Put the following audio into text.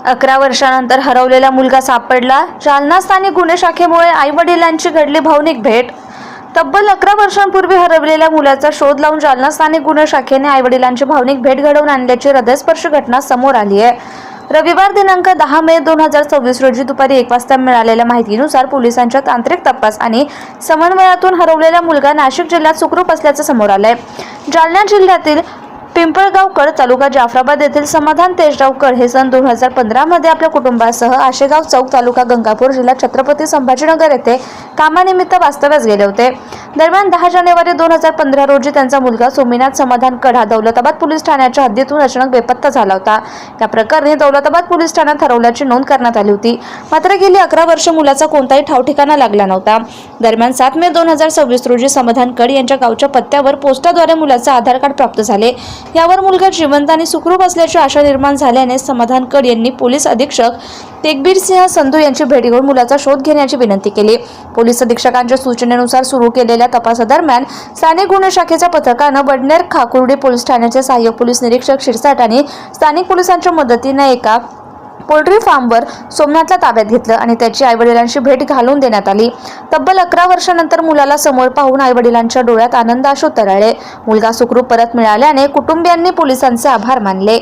11 वर्षानंतर हरवलेला मुलगा सापडला. जालना स्थानिक गुन्हे शाखेमुळे आई-वडिलांची घडली भावनिक भेट. तब्बल 11 वर्षांपूर्वी हरवलेल्या मुलाचा शोध लावून जालना स्थानिक गुन्हे शाखेने आई-वडिलांची भावनिक भेट घडवून आणल्याची हृदयस्पर्शी घटना समोर आली आहे. रविवार दिनांक 10 मे 2024 रोजी दुपारी 1 वाजता मिळालेल्या माहितीनुसार पोलिसांच्या तांत्रिक तपास आणि समन्वयातून हरवलेला मुलगा नाशिक जिल्ह्यात सुखरूप असल्याचं समोर आलंय. जालना जिल्ह्यातील पिंपळगाव कड तालुका जाफराबाद येथील समाधान तेजराव कड हे सन 2015 मध्ये आपल्या कुटुंबासह आशेगाव चौक तालुका गंगापूर जिल्हा छत्रपती संभाजीनगर येथे कामानिमित्त वास्तव्यास गेले होते. दरम्यान 10 जानेवारी 2015 रोजी त्यांचा मुलगा सोमीनाथ समाधान कड हा दौलताबाद पोलीस ठाण्याच्या हद्दीतून अचानक बेपत्ता झाला होता. त्या प्रकरणी दौलताबाद पोलीस ठाण्यात हरवल्याची नोंद करण्यात आली होती. मात्र गेली 11 वर्ष मुलाचा कोणताही ठावठिकाणा लागला नव्हता. दरम्यान 7 मे 2026 रोजी समाधान कड यांच्या गावच्या पत्त्यावर पोस्टाद्वारे मुलाचे आधार कार्ड प्राप्त झाले. यावर मुलगा जिवंत आणि सुखरूप असल्याची आशा निर्माण झाल्याने समाधान कड यांनी पोलीस अधीक्षक तेगबीर सिंह संधू यांची भेट घेऊन मुलाचा शोध घेण्याची विनंती केली. पोलीस अधीक्षकांच्या सूचनेनुसार सुरू केलेल्या तपासादरम्यान स्थानिक गुन्हे शाखेच्या पथकानं वडनेर खाकुर्डी पोलीस ठाण्याचे सहाय्यक पोलीस निरीक्षक शिरसाट आणि स्थानिक पोलिसांच्या मदतीने एका पोल्ट्री फार्मवर सोमनाथला ताब्यात घेतलं आणि त्याची आईवडिलांची भेट घालून देण्यात आली. तब्बल 11 वर्षानंतर मुलाला समोर पाहून आईवडिलांच्या डोळ्यात आनंदाश्रू तरळले. मुलगा सुखरूप परत मिळाल्याने कुटुंबियांनी पोलिसांचे आभार मानले.